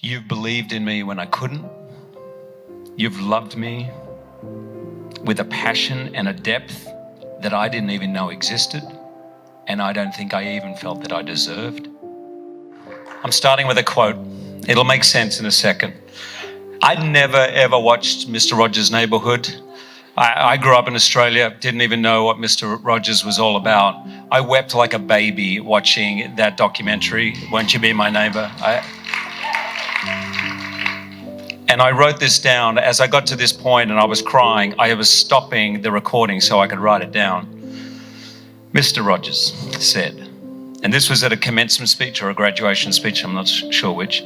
You've believed in me when I couldn't. You've loved me with a passion and a depth that I didn't even know existed, and I don't think I even felt that I deserved. I'm starting with a quote. It'll make sense in a second. I'd never ever watched Mr. Rogers' Neighbourhood. I grew up in Australia, didn't even know what Mr. Rogers was all about. I wept like a baby watching that documentary, Won't You Be My Neighbour? And I wrote this down. As I got to this point and I was crying, I was stopping the recording so I could write it down. Mr. Rogers said, and this was at a commencement speech or a graduation speech, I'm not sure which.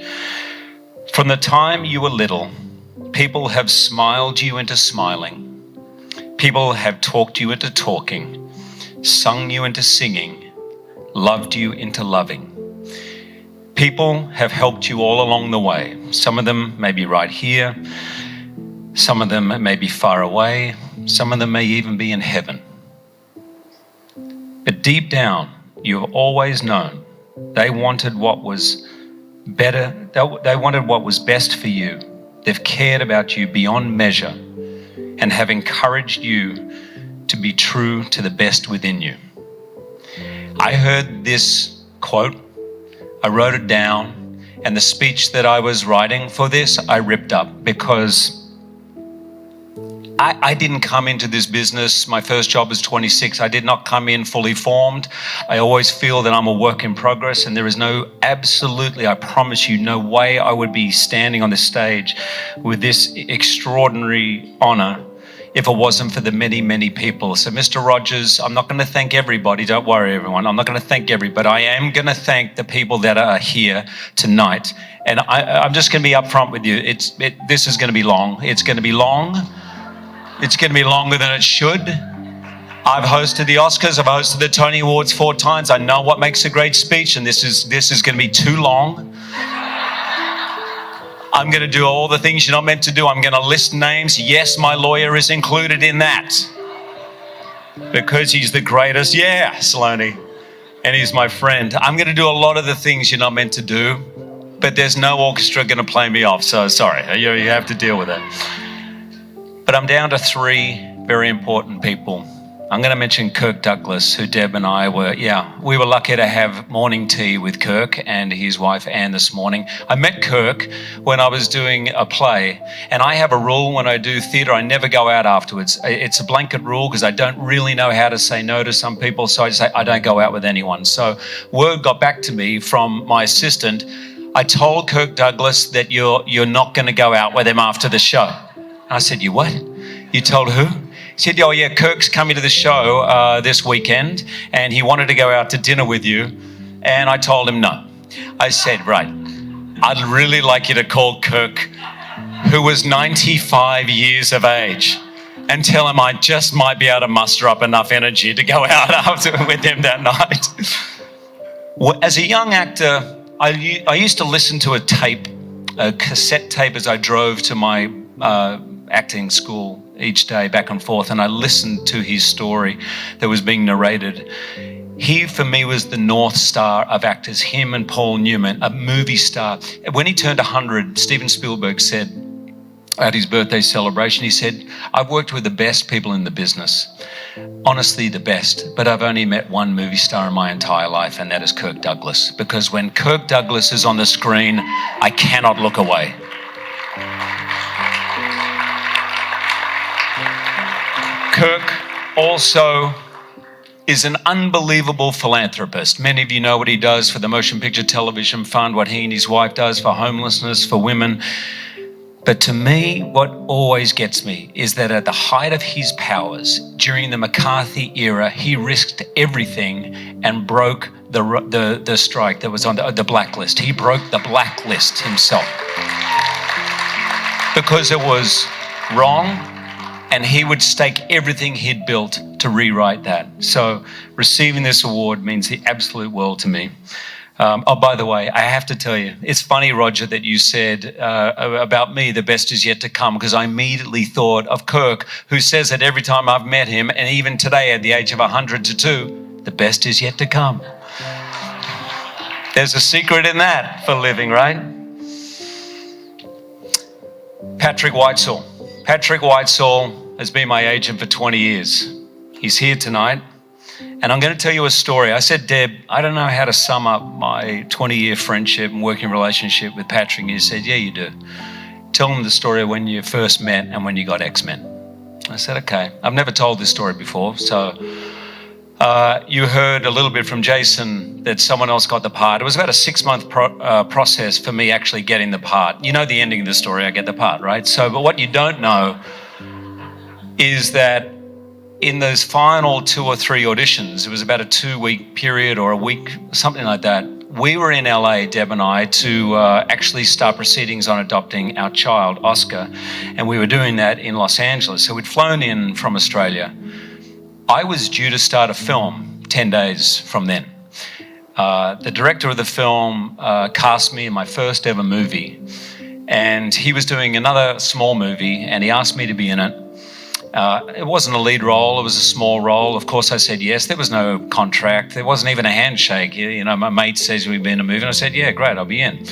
From the time you were little, people have smiled you into smiling. People have talked you into talking, sung you into singing, loved you into loving. People have helped you all along the way. Some of them may be right here. Some of them may be far away. Some of them may even be in heaven. But deep down, you've always known they wanted what was better. They wanted what was best for you. They've cared about you beyond measure and have encouraged you to be true to the best within you. I heard this quote, I wrote it down, and the speech that I was writing for this, I ripped up because I didn't come into this business. My first job was 26. I did not come in fully formed. I always feel that I'm a work in progress, and there is absolutely, I promise you, no way I would be standing on this stage with this extraordinary honor if it wasn't for the many, many people. So Mr. Rogers, I'm not going to thank everybody. Don't worry, everyone. I'm not going to thank everybody, but I am going to thank the people that are here tonight. And I'm just going to be upfront with you. This is going to be long. It's going to be long. It's going to be longer than it should. I've hosted the Oscars. I've hosted the Tony Awards 4 times. I know what makes a great speech, and this is going to be too long. I'm going to do all the things you're not meant to do. I'm going to list names. Yes, my lawyer is included in that because he's the greatest. Yeah, Saloni. And he's my friend. I'm going to do a lot of the things you're not meant to do, but there's no orchestra going to play me off. So sorry, you have to deal with it. But I'm down to 3 very important people. I'm going to mention Kirk Douglas, who Deb and I we were lucky to have morning tea with Kirk and his wife Anne this morning. I met Kirk when I was doing a play, and I have a rule when I do theatre, I never go out afterwards. It's a blanket rule because I don't really know how to say no to some people, so I just say I don't go out with anyone. So word got back to me from my assistant. I told Kirk Douglas that you're not going to go out with him after the show. I said, you what? You told who? He said, oh yeah, Kirk's coming to the show this weekend and he wanted to go out to dinner with you. And I told him no. I said, right, I'd really like you to call Kirk, who was 95 years of age, and tell him I just might be able to muster up enough energy to go out with him that night. As a young actor, I used to listen to a cassette tape as I drove to my acting school each day back and forth, and I listened to his story that was being narrated. He, for me, was the North Star of actors, him and Paul Newman, a movie star. When he turned 100, Steven Spielberg said at his birthday celebration, he said, I've worked with the best people in the business, honestly the best, but I've only met one movie star in my entire life, and that is Kirk Douglas, because when Kirk Douglas is on the screen, I cannot look away. Kirk also is an unbelievable philanthropist. Many of you know what he does for the Motion Picture Television Fund, what he and his wife does for homelessness, for women. But to me, what always gets me is that at the height of his powers, during the McCarthy era, he risked everything and broke the strike that was on the blacklist. He broke the blacklist himself because it was wrong. And he would stake everything he'd built to rewrite that. So receiving this award means the absolute world to me. By the way, I have to tell you, it's funny, Roger, that you said about me, the best is yet to come, because I immediately thought of Kirk, who says it every time I've met him, and even today at the age of 102, the best is yet to come. There's a secret in that for living, right? Patrick Whitesell. Patrick Whitesell has been my agent for 20 years. He's here tonight. And I'm going to tell you a story. I said, Deb, I don't know how to sum up my 20-year friendship and working relationship with Patrick. And you said, yeah, you do. Tell them the story of when you first met and when you got X-Men. I said, okay. I've never told this story before. So you heard a little bit from Jason that someone else got the part. It was about a 6-month process for me actually getting the part. You know the ending of the story, I get the part, right? So, but what you don't know is that in those final 2 or 3 auditions, it was about a 2-week period or a week, something like that. We were in LA, Deb and I, to actually start proceedings on adopting our child, Oscar. And we were doing that in Los Angeles. So we'd flown in from Australia. I was due to start a film 10 days from then. The director of the film cast me in my first ever movie. And he was doing another small movie and he asked me to be in it. It wasn't a lead role, it was a small role. Of course I said yes. There was no contract. There wasn't even a handshake. You know, my mate says we'd be in a movie and I said, yeah, great, I'll be in.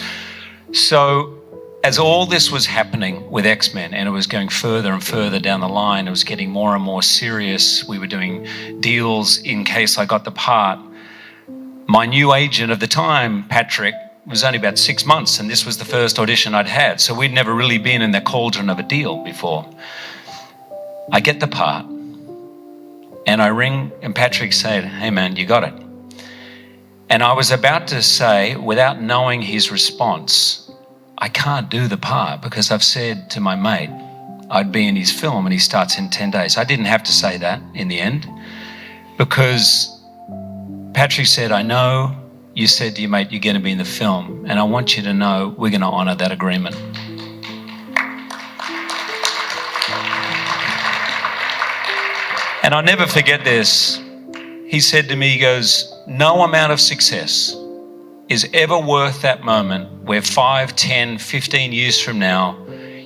So as all this was happening with X-Men and it was going further and further down the line, it was getting more and more serious. We were doing deals in case I got the part. My new agent of the time, Patrick, was only about 6 months and this was the first audition I'd had. So we'd never really been in the cauldron of a deal before. I get the part and I ring and Patrick said, hey man, you got it. And I was about to say, without knowing his response, I can't do the part because I've said to my mate, I'd be in his film and he starts in 10 days. I didn't have to say that in the end because Patrick said, I know you said to your mate, you're going to be in the film and I want you to know we're going to honor that agreement. And I'll never forget this. He said to me, he goes, no amount of success is ever worth that moment where 5, 10, 15 years from now,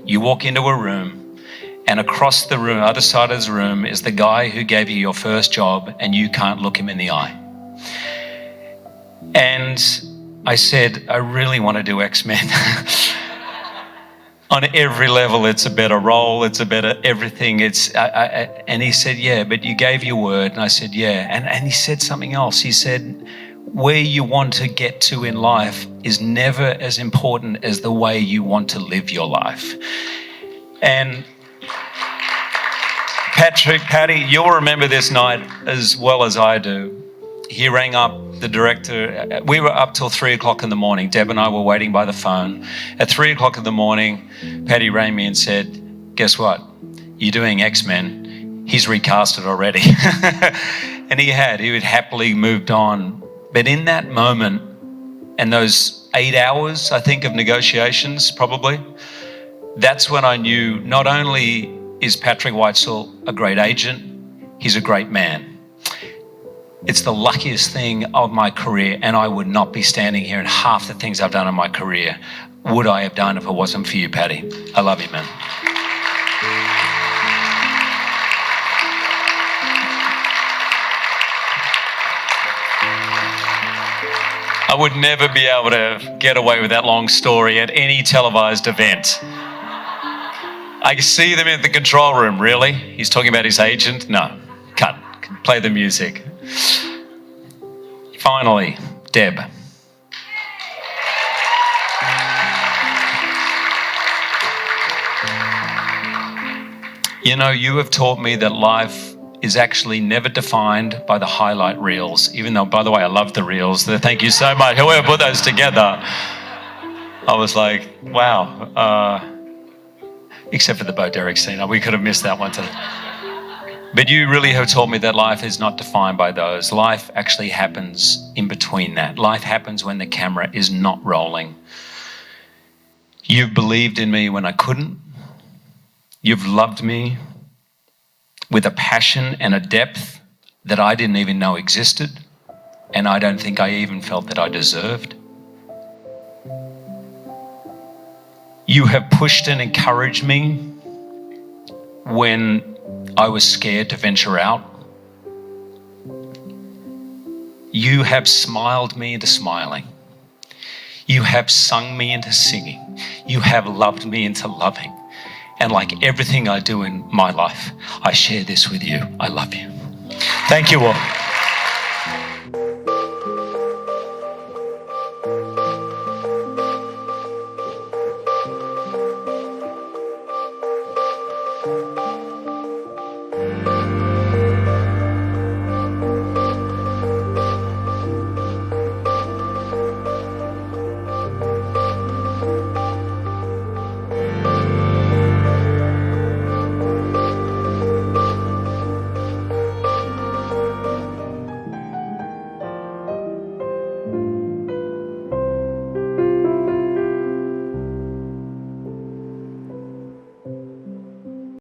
you walk into a room and across the room, other side of the room is the guy who gave you your first job and you can't look him in the eye. And I said, I really want to do X-Men. On every level, it's a better role, it's a better everything. And he said, yeah, but you gave your word. And I said, yeah. And he said something else. He said, where you want to get to in life is never as important as the way you want to live your life. And Patty, you'll remember this night as well as I do. He rang up the director. We were up till 3 o'clock in the morning. Deb and I were waiting by the phone. At 3 o'clock in the morning, Patty rang me and said, guess what? You're doing X-Men. He's recast it already. And he had happily moved on. But in that moment, and those 8 hours, I think, of negotiations, probably, that's when I knew not only is Patrick Whitesell a great agent, he's a great man. It's the luckiest thing of my career, and I would not be standing here and half the things I've done in my career would I have done if it wasn't for you, Patty. I love you, man. I would never be able to get away with that long story at any televised event. I see them in the control room. Really? He's talking about his agent? No. Cut. Play the music. Finally, Deb. You know, you have taught me that life is actually never defined by the highlight reels, even though, by the way, I love the reels. Thank you so much. Whoever put those together, I was like, wow. Except for the Bo Derek scene. We could have missed that one today. But you really have taught me that life is not defined by those. Life actually happens in between that. Life happens when the camera is not rolling. You've believed in me when I couldn't. You've loved me with a passion and a depth that I didn't even know existed, and I don't think I even felt that I deserved. You have pushed and encouraged me when I was scared to venture out. You have smiled me into smiling. You have sung me into singing. You have loved me into loving. And like everything I do in my life, I share this with you. I love you. Thank you all.